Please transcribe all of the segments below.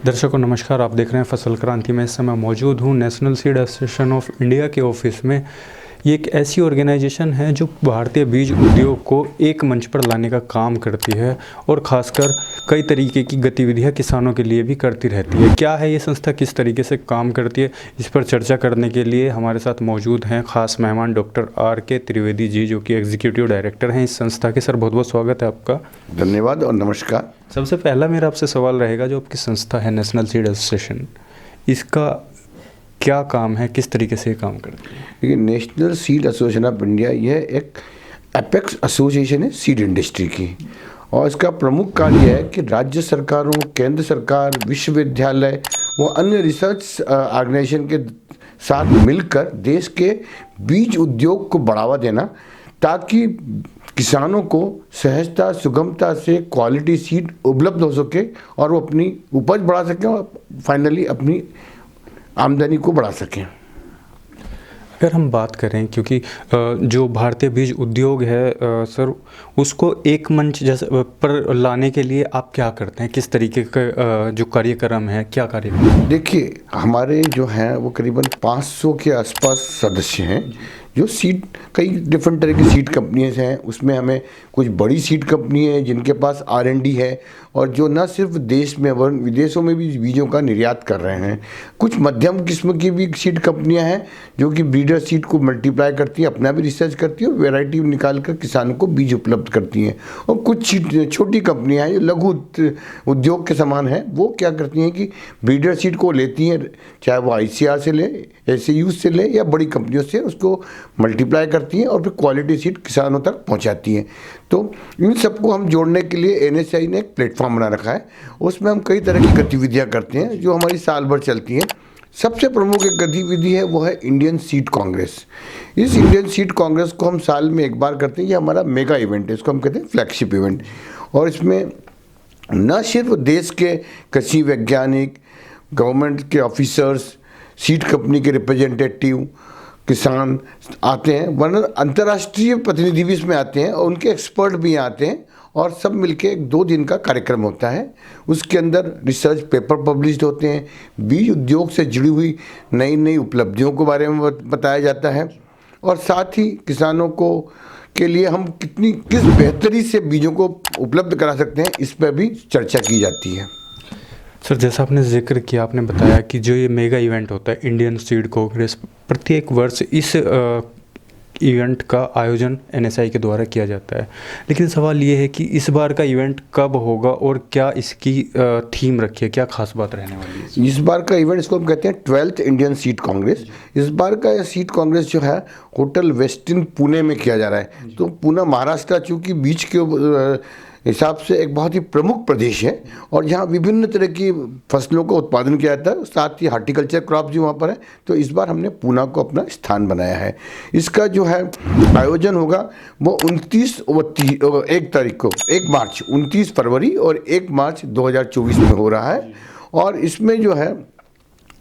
दर्शकों नमस्कार, आप देख रहे हैं फसल क्रांति में। इस समय मौजूद हूँ national seed association of India के ऑफिस में। ये एक ऐसी ऑर्गेनाइजेशन है जो भारतीय बीज उद्योग को एक मंच पर लाने का काम करती है और ख़ासकर कई तरीके की गतिविधियां किसानों के लिए भी करती रहती है। क्या है ये संस्था, किस तरीके से काम करती है, इस पर चर्चा करने के लिए हमारे साथ मौजूद हैं खास मेहमान डॉक्टर R.K. त्रिवेदी जी, जो कि एग्जीक्यूटिव डायरेक्टर हैं इस संस्था के। सर बहुत बहुत स्वागत है आपका। धन्यवाद और नमस्कार। सबसे पहला मेरा आपसे सवाल रहेगा, जो आपकी संस्था है नेशनल सीड एसोसिएशन, इसका क्या काम है, किस तरीके से काम करती है? देखिए, national seed association of India यह एक एपेक्स एसोसिएशन है सीड इंडस्ट्री की, और इसका प्रमुख कार्य है कि राज्य सरकारों, केंद्र सरकार, विश्वविद्यालय व अन्य रिसर्च ऑर्गेनाइजेशन के साथ मिलकर देश के बीज उद्योग को बढ़ावा देना, ताकि किसानों को सहजता, सुगमता से क्वालिटी सीड उपलब्ध हो सके और वो अपनी उपज बढ़ा सकें और फाइनली अपनी आमदनी को बढ़ा सकें। अगर हम बात करें, क्योंकि जो भारतीय बीज उद्योग है सर, उसको एक मंच जैसे पर लाने के लिए आप क्या करते हैं, किस तरीके का जो कार्यक्रम है, क्या कार्यक्रम है? देखिए, हमारे जो हैं वो करीबन 500 के आसपास सदस्य हैं, जो सीड, कई डिफरेंट तरह की सीड कंपनीज हैं। उसमें हमें कुछ बड़ी सीड कंपनी है जिनके पास R&D है और जो न सिर्फ देश में वरन विदेशों में भी बीजों का निर्यात कर रहे हैं। कुछ मध्यम किस्म की भी सीड कंपनियां हैं जो कि ब्रीडर सीड को मल्टीप्लाई करती हैं, अपना भी रिसर्च करती हैं और वेराइटी निकाल कर किसानों को बीज उपलब्ध करती हैं। और कुछ छोटी कंपनियां हैं जो लघु उद्योग के समान हैं, वो क्या करती हैं कि ब्रीडर सीड को लेती हैं, चाहे वो ICAR से ले, SAU से ले या बड़ी कंपनियों से, उसको मल्टीप्लाई करती हैं और फिर क्वालिटी सीड किसानों तक पहुंचाती हैं। तो इन सबको हम जोड़ने के लिए NSI ने एक प्लेटफॉर्म बना रखा है। उसमें हम कई तरह की गतिविधियां करते हैं जो हमारी साल भर चलती हैं। सबसे प्रमुख एक गतिविधि है वो है इंडियन सीड कांग्रेस। इस इंडियन सीड कांग्रेस को हम साल में एक बार करते हैं। ये हमारा मेगा इवेंट है, इसको हम कहते हैं फ्लैगशिप इवेंट। और इसमें न सिर्फ देश के कृषि वैज्ञानिक, गवर्नमेंट के ऑफिसर्स, सीड कंपनी के रिप्रेजेंटेटिव, किसान आते हैं, वरना अंतर्राष्ट्रीय प्रतिनिधि भी इसमें आते हैं और उनके एक्सपर्ट भी आते हैं, और सब मिलके एक 2 दिन का कार्यक्रम होता है। उसके अंदर रिसर्च पेपर पब्लिश्ड होते हैं, बीज उद्योग से जुड़ी हुई नई नई उपलब्धियों के बारे में बताया जाता है, और साथ ही किसानों को के लिए हम किस बेहतरी से बीजों को उपलब्ध करा सकते हैं, इस पर भी चर्चा की जाती है। सर जैसा आपने जिक्र किया, आपने बताया कि जो ये मेगा इवेंट होता है इंडियन सीड कांग्रेस, प्रत्येक वर्ष इस इवेंट का आयोजन NSI के द्वारा किया जाता है। लेकिन सवाल ये है कि इस बार का इवेंट कब होगा और क्या इसकी थीम रखी है, क्या खास बात रहने वाली है? इस बार का इवेंट, इसको हम कहते हैं 12th इंडियन सीड कांग्रेस। इस बार का सीड कांग्रेस जो है होटल वेस्टिन पुणे में किया जा रहा है। तो पुणे महाराष्ट्र चूँकि बीच के हिसाब से एक बहुत ही प्रमुख प्रदेश है और यहाँ विभिन्न तरह की फसलों का उत्पादन किया जाता है, साथ ही हार्टिकल्चर क्रॉप भी वहाँ पर है। तो इस बार हमने पुणे को अपना स्थान बनाया है। इसका जो है आयोजन होगा वो 1 तारीख को, 1 मार्च, 29 फरवरी और 1 मार्च 2024 में हो रहा है। और इसमें जो है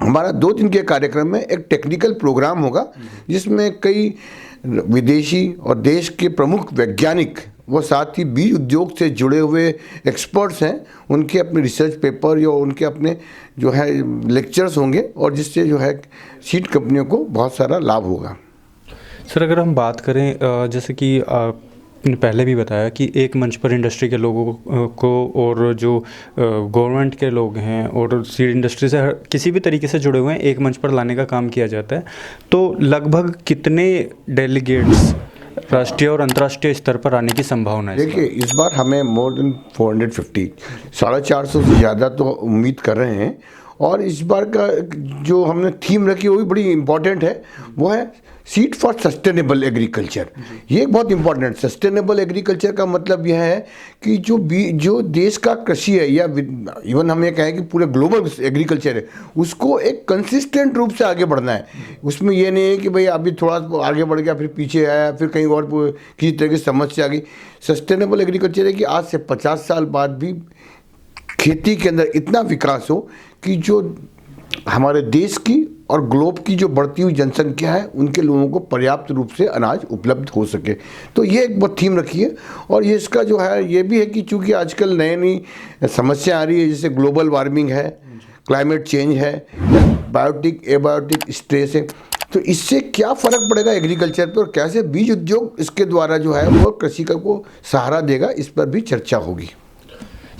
हमारा 2 दिन के कार्यक्रम में एक टेक्निकल प्रोग्राम होगा, जिसमें कई विदेशी और देश के प्रमुख वैज्ञानिक, वो साथ ही बीज उद्योग से जुड़े हुए एक्सपर्ट्स हैं, उनके अपने रिसर्च पेपर या उनके अपने जो है लेक्चर्स होंगे, और जिससे जो है सीड कंपनियों को बहुत सारा लाभ होगा। सर अगर हम बात करें, जैसे कि आपने पहले भी बताया कि एक मंच पर इंडस्ट्री के लोगों को और जो गवर्नमेंट के लोग हैं और सीड इंडस्ट्री से किसी भी तरीके से जुड़े हुए हैं, एक मंच पर लाने का काम किया जाता है। तो लगभग कितने डेलीगेट्स राष्ट्रीय और अंतर्राष्ट्रीय स्तर पर आने की संभावना है? देखिए, इस बार हमें मोर देन 450, 450 से ज़्यादा तो उम्मीद कर रहे हैं। और इस बार का जो हमने थीम रखी वो भी बड़ी इम्पॉर्टेंट है, वो है सीड फॉर सस्टेनेबल एग्रीकल्चर। ये एक बहुत इंपॉर्टेंट, सस्टेनेबल एग्रीकल्चर का मतलब यह है कि जो देश का कृषि है, या इवन हम ये कहें कि पूरे ग्लोबल एग्रीकल्चर है, उसको एक कंसिस्टेंट रूप से आगे बढ़ना है। उसमें ये नहीं है कि भाई अभी थोड़ा आगे बढ़ गया फिर पीछे आया, फिर कहीं और किसी तरह की समस्या आ गई। सस्टेनेबल एग्रीकल्चर है कि आज से 50 साल बाद भी खेती के अंदर इतना विकास हो कि जो हमारे देश की और ग्लोब की जो बढ़ती हुई जनसंख्या है, उनके लोगों को पर्याप्त रूप से अनाज उपलब्ध हो सके। तो ये एक बहुत थीम रखी है। और ये इसका जो है ये भी है कि चूंकि आजकल नई नई समस्या आ रही है, जैसे ग्लोबल वार्मिंग है, क्लाइमेट चेंज है, बायोटिक एबायोटिक स्ट्रेस है, तो इससे क्या फ़र्क पड़ेगा एग्रीकल्चर पर और कैसे बीज उद्योग इसके द्वारा जो है वो कृषि को सहारा देगा, इस पर भी चर्चा होगी।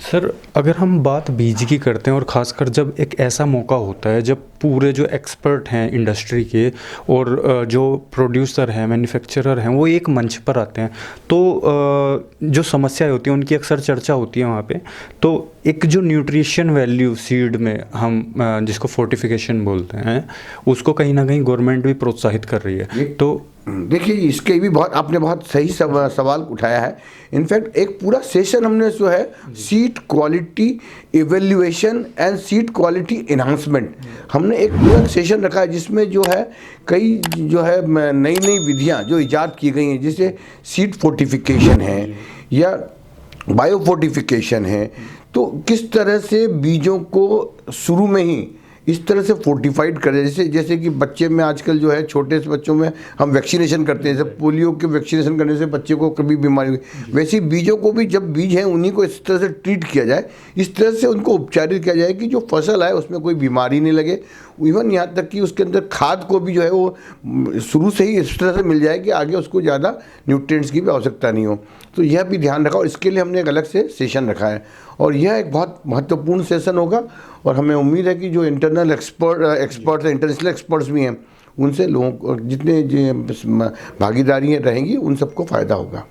सर, अगर हम बात बीज की करते हैं और ख़ासकर जब एक ऐसा मौका होता है जब पूरे जो एक्सपर्ट हैं इंडस्ट्री के और जो प्रोड्यूसर हैं, मैन्युफैक्चरर हैं, वो एक मंच पर आते हैं, तो जो समस्याएं होती हैं उनकी अक्सर चर्चा होती है वहाँ पे। तो एक जो न्यूट्रिशन वैल्यू सीड में हम जिसको फोर्टिफिकेशन बोलते हैं, उसको कहीं ना कहीं गवर्नमेंट भी प्रोत्साहित कर रही है। तो देखिए, इसके भी बहुत आपने बहुत सही सवाल उठाया है। इनफैक्ट एक पूरा सेशन हमने जो है seed quality evaluation and seed quality enhancement, हमने एक पूरा सेशन रखा है जिसमें जो है कई जो है नई नई विधियां जो इजाद की गई हैं, जैसे सीड फोर्टिफिकेशन है या बायो फोर्टिफिकेशन है। तो किस तरह से बीजों को शुरू में ही इस तरह से फोर्टिफाइड करें, जैसे कि बच्चे में आजकल जो है छोटे से बच्चों में हम वैक्सीनेशन करते हैं, जैसे पोलियो के वैक्सीनेशन करने से बच्चे को कभी बीमारी हुई, वैसे ही बीजों को भी जब बीज हैं उन्हीं को इस तरह से ट्रीट किया जाए, इस तरह से उनको उपचारित किया जाए कि जो फसल है उसमें कोई बीमारी नहीं लगे। इवन यहाँ तक कि उसके अंदर खाद को भी जो है वो शुरू से ही इस तरह से मिल जाए कि आगे उसको ज़्यादा न्यूट्रिएंट्स की भी आवश्यकता नहीं हो। तो यह भी ध्यान रखा और इसके लिए हमने एक अलग से सेशन रखा है और यह एक बहुत महत्वपूर्ण सेशन होगा। और हमें उम्मीद है कि जो इंटरनल एक्सपर्ट्स हैं, इंटरनेशनल एक्सपर्ट्स भी हैं, उनसे लोगों को जितने भागीदारियाँ रहेंगी उन सबको फ़ायदा होगा।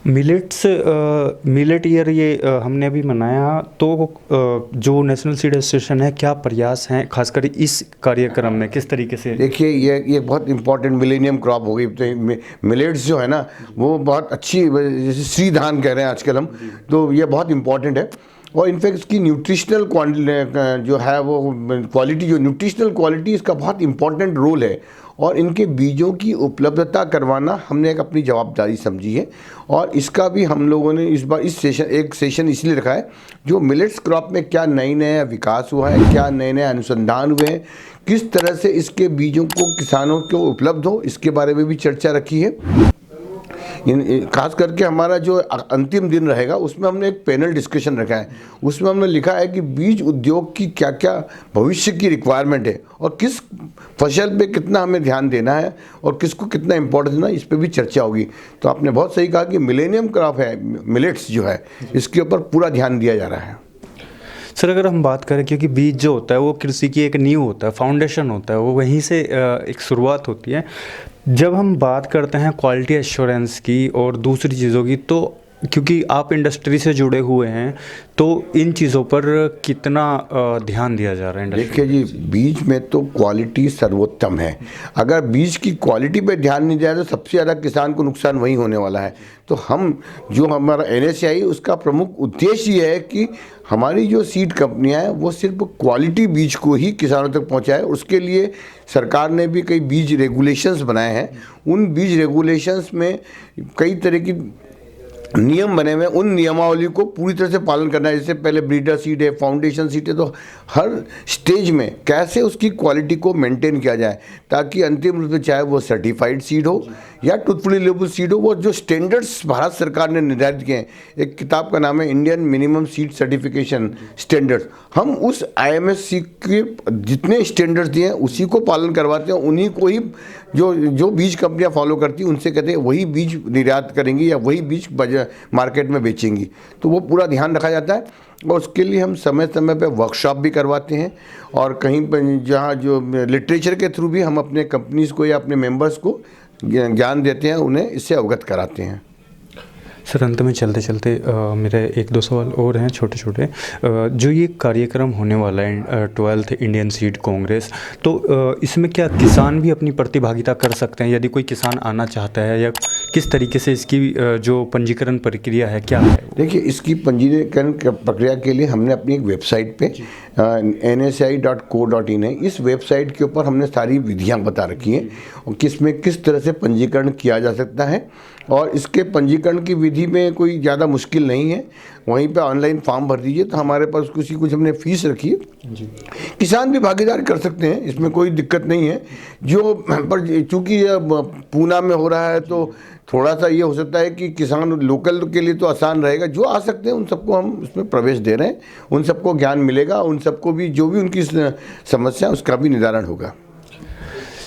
मिलेट ईयर ये हमने अभी मनाया, तो जो नेशनल सीड एसोसिएशन है, क्या प्रयास हैं खासकर इस कार्यक्रम में, किस तरीके से? देखिए, ये बहुत इंपॉर्टेंट मिलेनियम क्रॉप हो गई। तो मिलेट्स जो है ना वो बहुत अच्छी, जैसे श्री धान कह रहे हैं आजकल हम, तो ये बहुत इंपॉर्टेंट है। और इनफैक्ट इसकी न्यूट्रिशनल जो है वो क्वालिटी, जो न्यूट्रिशनल क्वालिटी, इसका बहुत इंपॉर्टेंट रोल है। और इनके बीजों की उपलब्धता करवाना हमने एक अपनी जवाबदारी समझी है। और इसका भी हम लोगों ने इस बार एक सेशन इसलिए रखा है, जो मिलेट्स क्रॉप में क्या नई नया विकास हुआ है, क्या नए नए अनुसंधान हुए हैं, किस तरह से इसके बीजों को किसानों को उपलब्ध हो, इसके बारे में भी चर्चा रखी है। खास करके हमारा जो अंतिम दिन रहेगा उसमें हमने एक पैनल डिस्कशन रखा है। उसमें हमने लिखा है कि बीज उद्योग की क्या क्या भविष्य की रिक्वायरमेंट है और किस फसल पे कितना हमें ध्यान देना है और किसको कितना इम्पोर्टेंस देना है, इस पे भी चर्चा होगी। तो आपने बहुत सही कहा कि मिलेनियम क्रॉप है, मिलेट्स जो है, इसके ऊपर पूरा ध्यान दिया जा रहा है। सर, अगर हम बात करें, क्योंकि बीज जो होता है वो कृषि की एक नींव होता है, फाउंडेशन होता है, वो वहीं से एक शुरुआत होती है। जब हम बात करते हैं क्वालिटी एश्योरेंस की और दूसरी चीज़ों की, तो क्योंकि आप इंडस्ट्री से जुड़े हुए हैं, तो इन चीज़ों पर कितना ध्यान दिया जा रहा है? देखिए जी, बीज में तो क्वालिटी सर्वोत्तम है। अगर बीज की क्वालिटी पे ध्यान नहीं दिया तो सबसे ज़्यादा किसान को नुकसान वही होने वाला है। तो हमारा NSAI, उसका प्रमुख उद्देश्य ये है कि हमारी जो सीड कंपनियां हैं वो सिर्फ क्वालिटी बीज को ही किसानों तक पहुंचाए। उसके लिए सरकार ने भी कई बीज रेगुलेशंस बनाए हैं। उन बीज रेगुलेशंस में कई तरह की नियम बने हुए हैं, उन नियमावली को पूरी तरह से पालन करना है। जैसे पहले ब्रीडर सीड है, फाउंडेशन सीड है, तो हर स्टेज में कैसे उसकी क्वालिटी को मेंटेन किया जाए ताकि अंतिम रूप से चाहे वो सर्टिफाइड सीड हो या ट्रूथफुली लेबल सीड हो, वो जो स्टैंडर्ड्स भारत सरकार ने निर्धारित किए हैं। एक किताब का नाम है Indian minimum seed certification standards. हम उस IMSC के जितने स्टैंडर्ड्स दिए हैं उसी को पालन करवाते हैं। उन्हीं को ही जो बीज कंपनियां फॉलो करती हैं उनसे कहते हैं वही बीज निर्यात करेंगी या वही बीज मार्केट में बेचेंगी। तो वो पूरा ध्यान रखा जाता है और उसके लिए हम समय समय पे वर्कशॉप भी करवाते हैं और कहीं पर जहाँ जो लिटरेचर के थ्रू भी हम अपने कंपनीज़ को या अपने मेंबर्स को ज्ञान देते हैं, उन्हें इससे अवगत कराते हैं। सर अंत में चलते चलते मेरे एक दो सवाल और हैं छोटे छोटे। जो ये कार्यक्रम होने वाला है 12th इंडियन सीड कांग्रेस, तो इसमें क्या किसान भी अपनी प्रतिभागिता कर सकते हैं? यदि कोई किसान आना चाहता है, या किस तरीके से इसकी जो पंजीकरण प्रक्रिया है क्या है? देखिए, इसकी पंजीकरण प्रक्रिया के लिए हमने अपनी एक वेबसाइट पे nsi.co.in है, इस वेबसाइट के ऊपर हमने सारी विधियां बता रखी हैं और किस तरह से पंजीकरण किया जा सकता है। और इसके पंजीकरण की विधि में कोई ज़्यादा मुश्किल नहीं है, वहीं पे ऑनलाइन फॉर्म भर दीजिए, तो हमारे पास कुछ हमने फीस रखी है जी। किसान भी भागीदार कर सकते हैं, इसमें कोई दिक्कत नहीं है। जो पर चूँकि पूना में हो रहा है तो थोड़ा सा ये हो सकता है कि किसान लोकल के लिए तो आसान रहेगा। जो आ सकते हैं उन सबको हम उसमें प्रवेश दे रहे हैं, उन सबको ज्ञान मिलेगा, उन सबको भी जो भी उनकी समस्या उसका भी निदान होगा।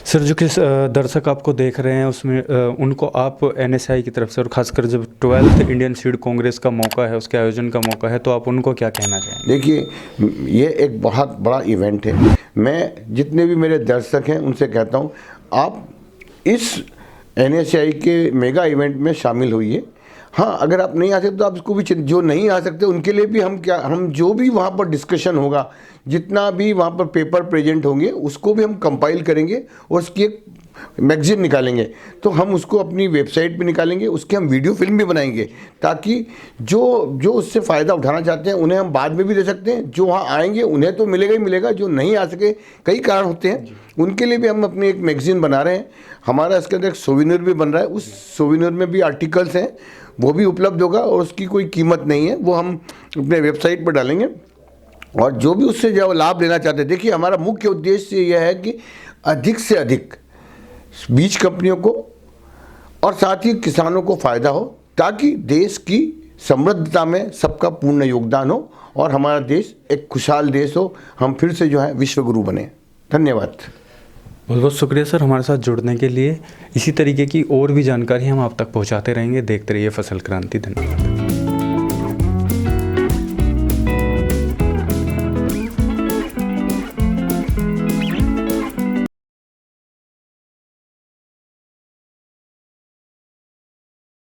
सर जो किस दर्शक आपको देख रहे हैं उसमें उनको आप NSI की तरफ से, और खासकर जब 12th इंडियन सीड कांग्रेस का मौका है, उसके आयोजन का मौका है, तो आप उनको क्या कहना चाहेंगे? देखिए, ये एक बहुत बड़ा इवेंट है। मैं जितने भी मेरे दर्शक हैं उनसे कहता हूँ, आप इस NSI के मेगा इवेंट में शामिल होइए। हाँ, अगर आप नहीं आ सकते तो आप इसको भी, जो नहीं आ सकते उनके लिए भी हम जो भी वहाँ पर डिस्कशन होगा, जितना भी वहाँ पर पेपर प्रेजेंट होंगे, उसको भी हम कंपाइल करेंगे और उसकी एक मैगजीन निकालेंगे। तो हम उसको अपनी वेबसाइट पे निकालेंगे, उसके हम वीडियो फिल्म भी बनाएंगे, ताकि जो उससे फ़ायदा उठाना चाहते हैं उन्हें हम बाद में भी दे सकते हैं। जो वहाँ आएंगे उन्हें तो मिलेगा ही मिलेगा, जो नहीं आ सके, कई कारण होते हैं, उनके लिए भी हम अपनी एक मैगजीन बना रहे हैं। हमारा इसके अंदर एक सोविनियर भी बन रहा है, उस सोविनियर में भी आर्टिकल्स हैं, वो भी उपलब्ध होगा और उसकी कोई कीमत नहीं है, वो हम अपने वेबसाइट पर डालेंगे। और जो भी उससे जो लाभ लेना चाहते हैं, देखिए हमारा मुख्य उद्देश्य यह है कि अधिक से अधिक बीज कंपनियों को और साथ ही किसानों को फ़ायदा हो, ताकि देश की समृद्धता में सबका पूर्ण योगदान हो और हमारा देश एक खुशहाल देश हो, हम फिर से जो है विश्व गुरु बने। धन्यवाद। बहुत बहुत शुक्रिया सर हमारे साथ जुड़ने के लिए। इसी तरीके की और भी जानकारी हम आप तक पहुंचाते रहेंगे। देखते रहिए फसल क्रांति। धन्यवाद।